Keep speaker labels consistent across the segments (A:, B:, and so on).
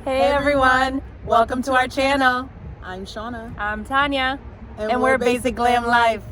A: Hey everyone, welcome to our channel.
B: I'm Shauna.
A: I'm Tanya,
B: And
A: we're Basic Glam Life.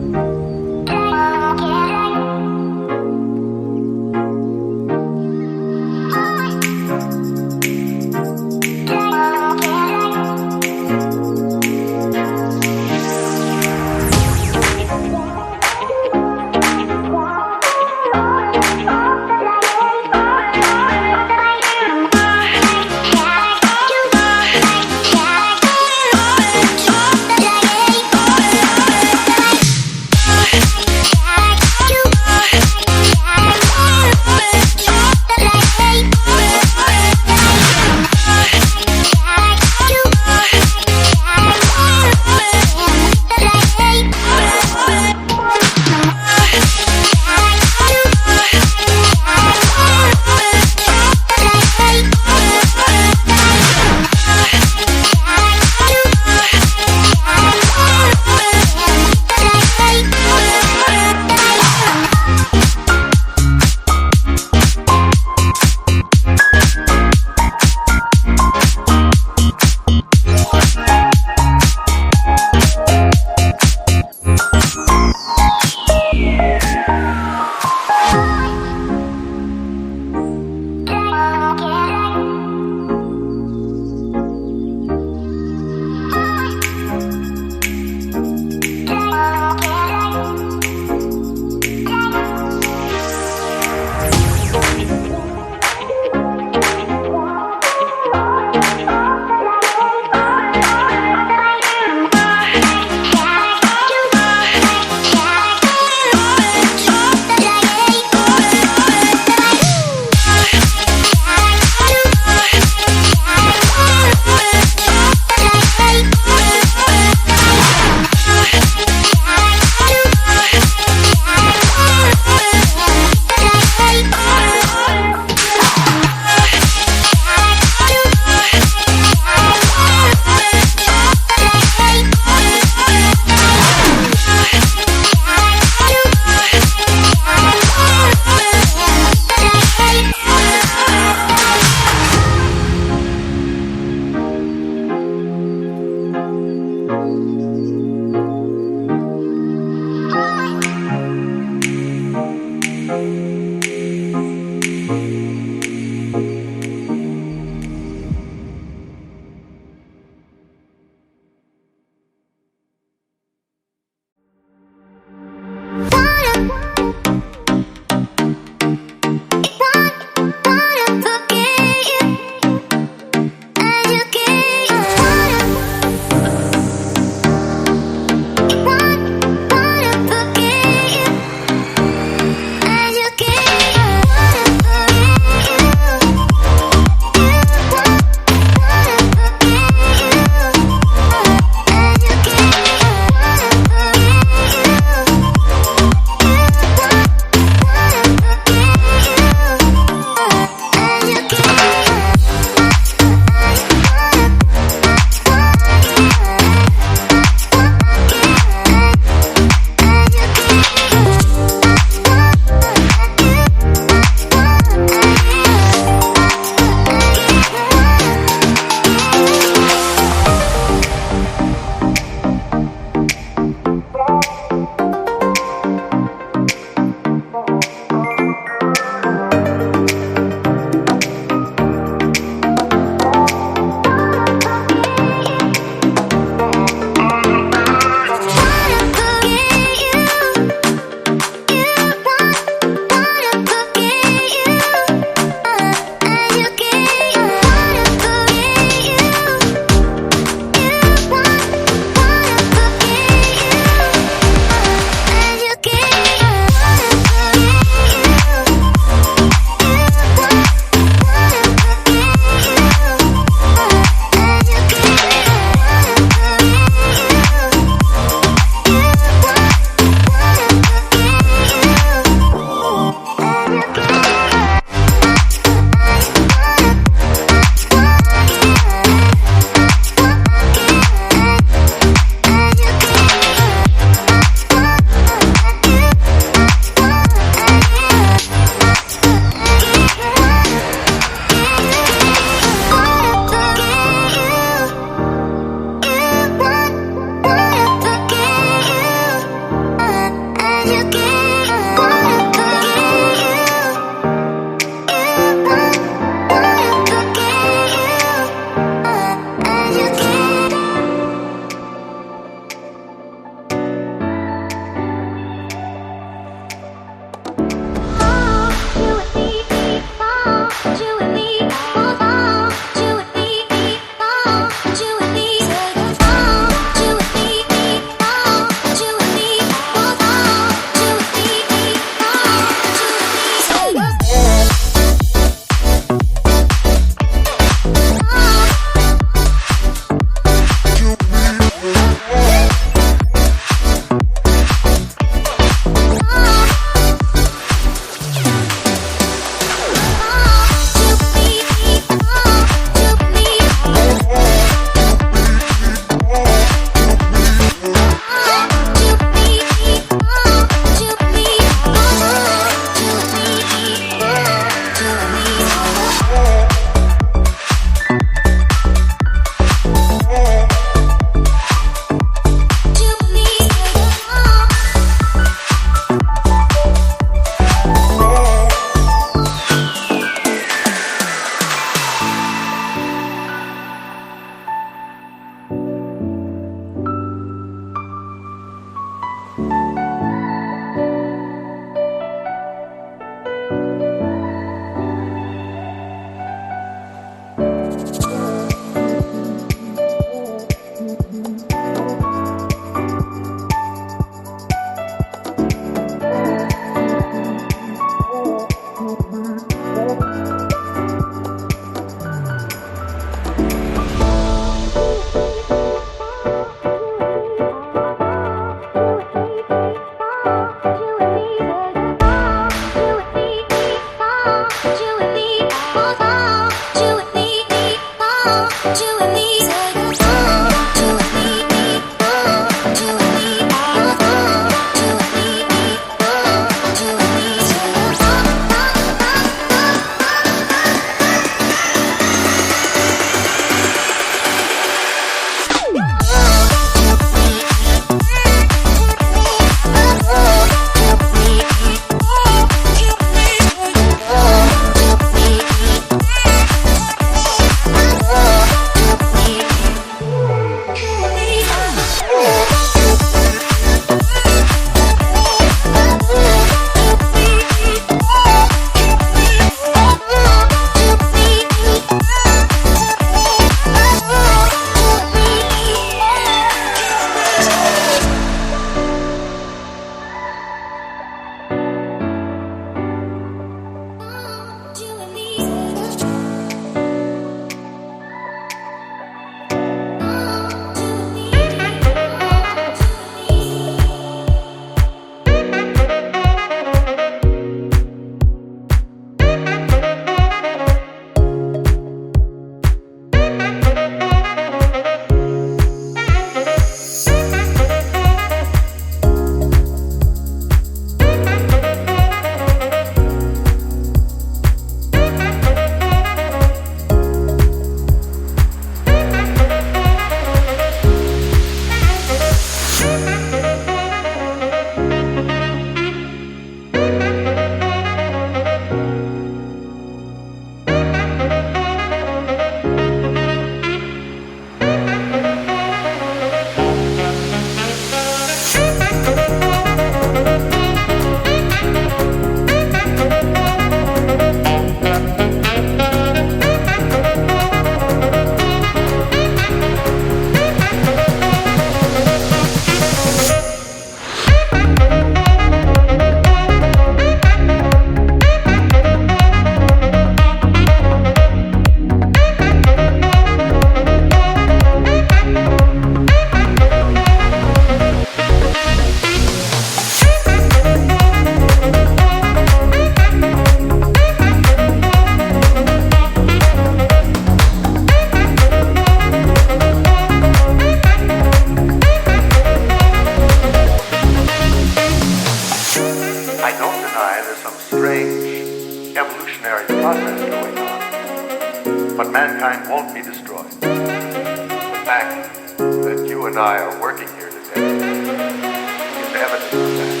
B: I are working here today is evidence of that.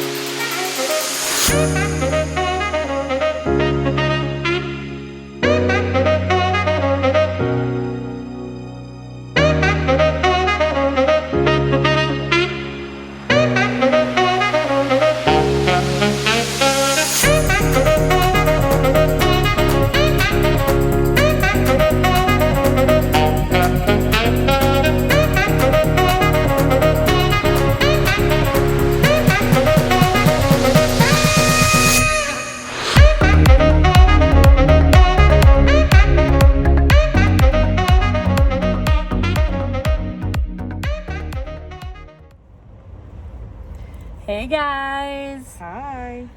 A: Hey guys.
C: Hi.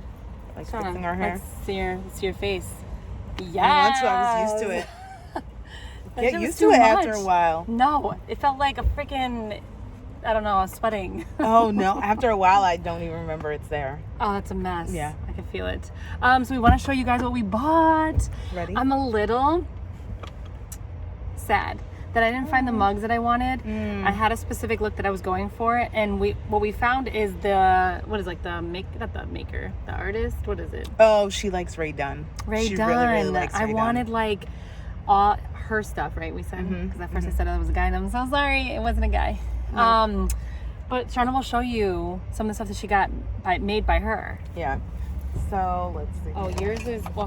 C: Like
A: Shauna,
C: fixing our hair.
A: let's see your face. Yeah.
C: That's what I was used to it. Get
A: shit was
C: used
A: too
C: to it after
A: much.
C: a while.
A: No, it felt like a freaking, I don't know, I was sweating.
C: Oh no, after a while I don't even remember it's there.
A: Oh, that's a mess.
C: Yeah.
A: I can feel it. So we want to show you guys what we bought.
C: Ready?
A: I'm a little sad that I didn't find the mugs that I wanted. I had a specific look that I was going for, and what we found is the artist. What is it?
C: Oh, she likes Ray Dunn.
A: Ray
C: She
A: Dunn.
C: really likes Ray
A: I
C: Dunn.
A: wanted like all her stuff, right? We said because at first I said it was a guy, and I'm so sorry, it wasn't a guy. But Shauna will show you some of the stuff that she got made by her.
C: Yeah. So let's see.
A: Oh,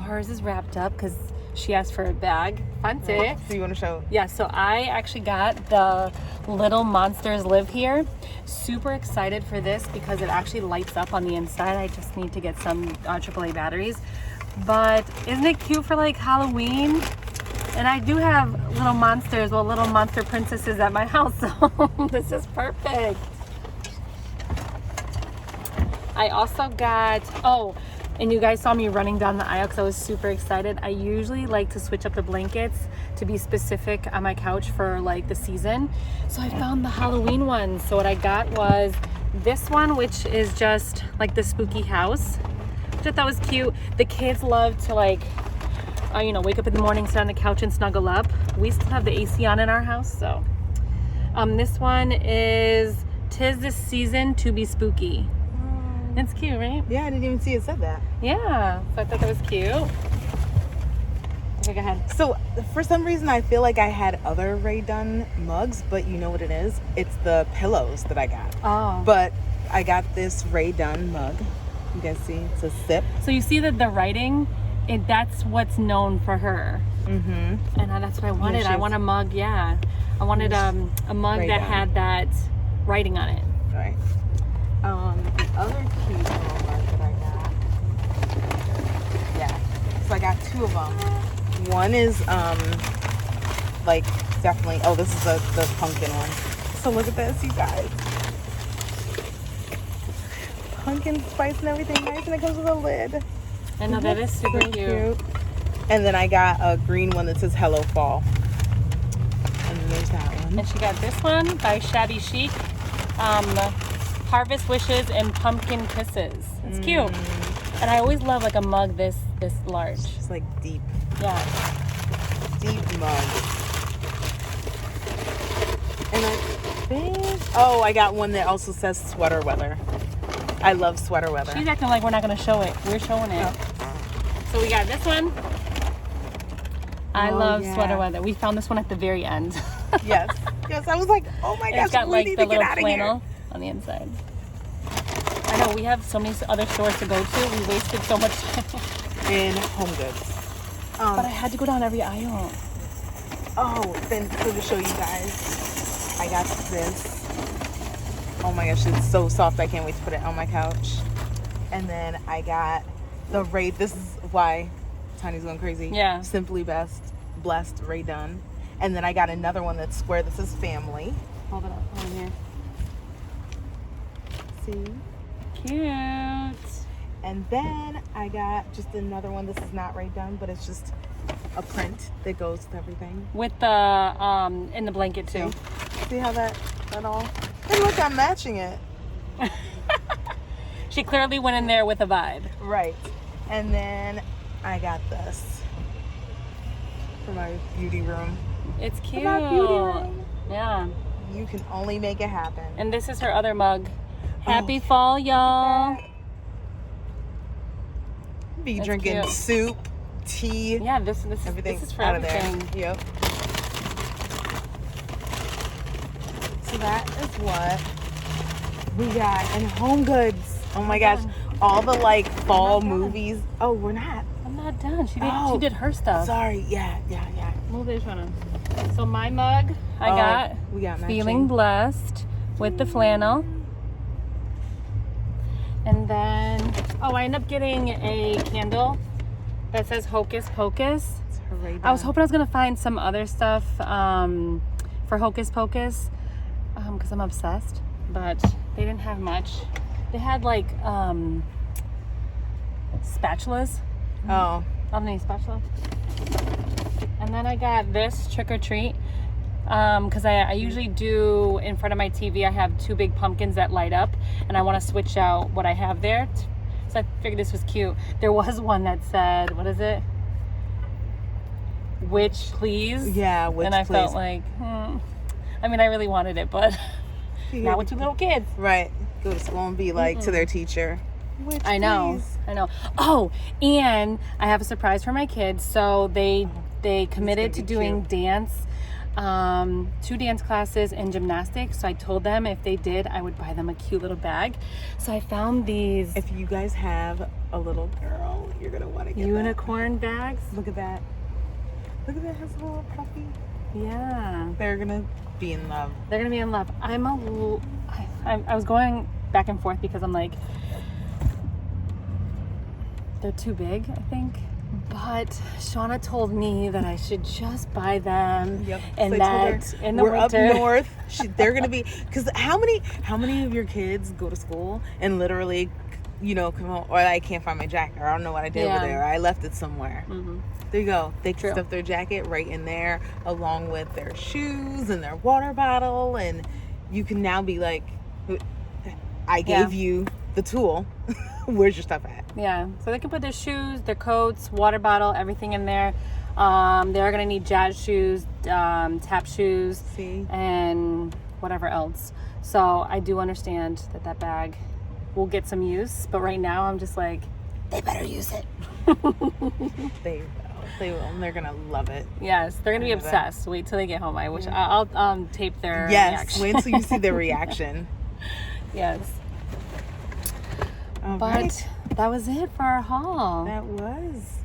A: hers is wrapped up because she asked for a bag. Fancy.
C: So you want to show?
A: Yeah, so I actually got the Little Monsters Live Here. Super excited for this because it actually lights up on the inside. I just need to get some AAA batteries. But isn't it cute for like Halloween? And I do have little monster princesses at my house, so this is perfect. I also got, and you guys saw me running down the aisle because I was super excited. I usually like to switch up the blankets to be specific on my couch for like the season. So I found the Halloween one. So what I got was this one, which is just like the spooky house, which I thought was cute. The kids love to like, wake up in the morning, sit on the couch and snuggle up. We still have the AC on in our house, so. This one is 'Tis the Season to Be Spooky. It's cute, right?
C: Yeah, I didn't even see it said that.
A: Yeah, so I thought that was cute. Okay, go ahead.
C: So for some reason I feel like I had other Ray Dunn mugs, but you know what it is? It's the pillows that I got.
A: Oh.
C: But I got this Ray Dunn mug. You guys see? It's a sip.
A: So you see that the writing, that's what's known for her.
C: Mm-hmm.
A: And that's what I wanted.
C: Yes,
A: I want a mug, yeah. I wanted a mug
C: Ray
A: that
C: Dunn.
A: had that writing on it.
C: Right. The other cute little mug that I got. Yeah. So I got two of them. One is like definitely. Oh, this is the pumpkin one. So look at this, you guys. Pumpkin spice and everything nice, and it comes with a lid.
A: I know, that is super
C: So
A: cute.
C: And then I got a green one that says Hello Fall. And then there's that one.
A: And she got this one by Shabby Chic. Harvest Wishes and Pumpkin Kisses. It's cute. And I always love like a mug this large.
C: It's like deep
A: Yeah.
C: mug. And I think, I got one that also says sweater weather. I love sweater weather.
A: She's acting like we're not going to show it. We're showing it. So we got this one. I love sweater weather. We found this one at the very end.
C: Yes. I was like, oh my gosh,
A: It's got
C: we
A: like
C: need
A: the
C: to get
A: little
C: out of here.
A: flannel on the inside. I know, we have so many other stores to go to. We wasted so much time.
C: In Home Goods.
A: But I had to go down every aisle.
C: Then so to show you guys, I got this. Oh my gosh, it's so soft. I can't wait to put it on my couch. And then I got the Ray. This is why Tiny's going crazy.
A: Yeah.
C: Simply Blessed Ray Dunn. And then I got another one that's square. This is family.
A: Hold it up. Hold it here.
C: See?
A: Cute.
C: And then I got just another one. This is not Ray Dunn, but it's just a print that goes with everything.
A: With the in the blanket too.
C: See how that all? And look, I'm matching it.
A: She clearly went in there with a vibe.
C: Right. And then I got this for my beauty room.
A: It's cute.
C: For my beauty room.
A: Yeah.
C: You can only make it happen.
A: And this is her other mug. Happy
C: Oh,
A: fall, y'all.
C: Be
A: That's
C: drinking
A: cute.
C: soup, tea,
A: Yeah, this
C: everything
A: is for
C: out
A: everything.
C: of there. Yep. So that is what we got in Home Goods. Oh my gosh, all the like fall movies. Oh, we're not.
A: I'm not done. She
C: Oh,
A: did her stuff.
C: Sorry. Yeah.
A: Move this one. So my mug,
C: We got matching.
A: Feeling Blessed with the flannel. And then, I ended up getting a candle that says Hocus Pocus.
C: It's her right
A: I was
C: down.
A: hoping I was going to find some other stuff for Hocus Pocus because I'm obsessed, but they didn't have much. They had like spatulas.
C: Oh.
A: I don't need a spatula. And then I got this Trick or Treat because I usually do in front of my TV. I have 2 big pumpkins that light up, and I want to switch out what I have there. So I figured this was cute. There was one that said, what is it? Witch, please.
C: Yeah, witch,
A: and I
C: please.
A: felt like, I mean, I really wanted it, but not with 2 little kids.
C: Right. Go to school and be like to their teacher. Witch,
A: I know.
C: please.
A: I know. Oh, and I have a surprise for my kids. So they committed to
C: be
A: doing
C: cute.
A: dance, 2 dance classes and gymnastics. So I told them if they did, I would buy them a cute little bag. So I found these
C: If you guys have a little girl, you're gonna want to get
A: unicorn bags.
C: that. Look at that. Look at that. It has a little puppy.
A: Yeah,
C: They're gonna be in love.
A: they're gonna be in love. I was going back and forth because I'm like, they're too big, I think. But Shauna told me that I should just buy them,
C: Yep.
A: and
C: So I told
A: that
C: her,
A: in the
C: we're
A: winter.
C: up north. They're gonna be, because how many of your kids go to school and literally, come home, or I can't find my jacket, or I don't know what I did
A: Yeah.
C: over there, or I left it somewhere.
A: Mhm.
C: There you go. They
A: True.
C: can stuff their jacket right in there, along with their shoes and their water bottle, and you can now be like, I gave you the tool. Where's your stuff at?
A: Yeah, so they can put their shoes, their coats, water bottle, everything in there. They're gonna need jazz shoes, tap shoes,
C: See?
A: and whatever else. So I do understand that bag will get some use, but right now I'm just like, they better use it.
C: They will. And they're gonna love it.
A: Yes, they're gonna be
C: I know that.
A: obsessed. Wait till they get home. I'll tape their
C: Yes.
A: reaction.
C: Wait until you see their reaction.
A: Yes,
C: All
A: but
C: right.
A: that was it for our haul.
C: That was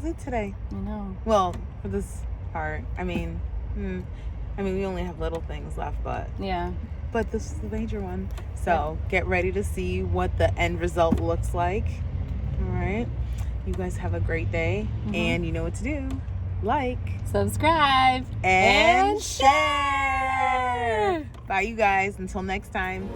C: it today.
A: I know.
C: Well, for this part, I mean, we only have little things left, but
A: Yeah.
C: this is the major one. So get ready to see what the end result looks like. All right. You guys have a great day, and you know what to do. Like
A: Subscribe
C: and share. Bye, you guys. Until next time.